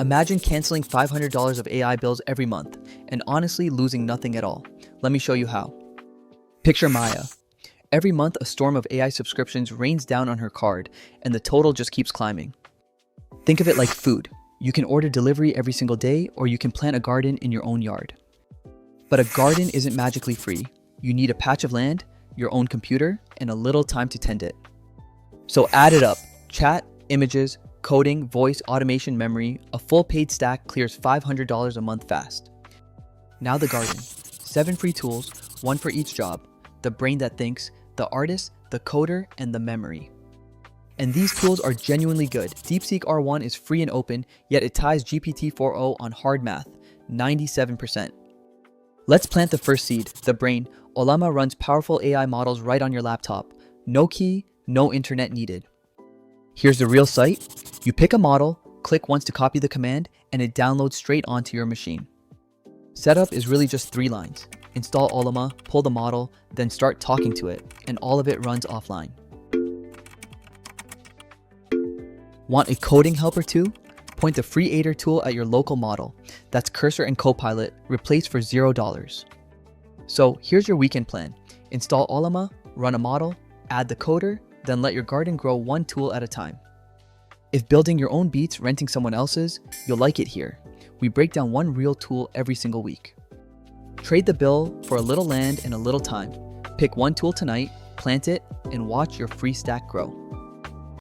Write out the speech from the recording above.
Imagine canceling $500 of AI bills every month and honestly losing nothing at all. Let me show you how. Picture Maya. Every month, a storm of AI subscriptions rains down on her card, and the total just keeps climbing. Think of it like food. You can order delivery every single day, or you can plant a garden in your own yard. But a garden isn't magically free. You need a patch of land, your own computer, and a little time to tend it. So add it up. Chat, images, coding, voice, automation, memory, a full paid stack clears $500 a month fast. Now the garden. 7 free tools, 1 for each job. The brain that thinks, the artist, the coder, and the memory. And these tools are genuinely good. DeepSeek R1 is free and open, yet it ties GPT-4o on hard math, 97%. Let's plant the first seed, the brain. Ollama runs powerful AI models right on your laptop. No key, no internet needed. Here's the real site. You pick a model, click once to copy the command, and it downloads straight onto your machine. Setup is really just 3 lines. Install Ollama, pull the model, then start talking to it, and all of it runs offline. Want a coding helper too? Point the free aider tool at your local model. That's Cursor and Copilot, replaced for $0. So here's your weekend plan. Install Ollama, run a model, add the coder, then let your garden grow 1 tool at a time. If building your own beats renting someone else's, you'll like it here. We break down 1 real tool every single week. Trade the bill for a little land and a little time. Pick 1 tool tonight, plant it, and watch your free stack grow.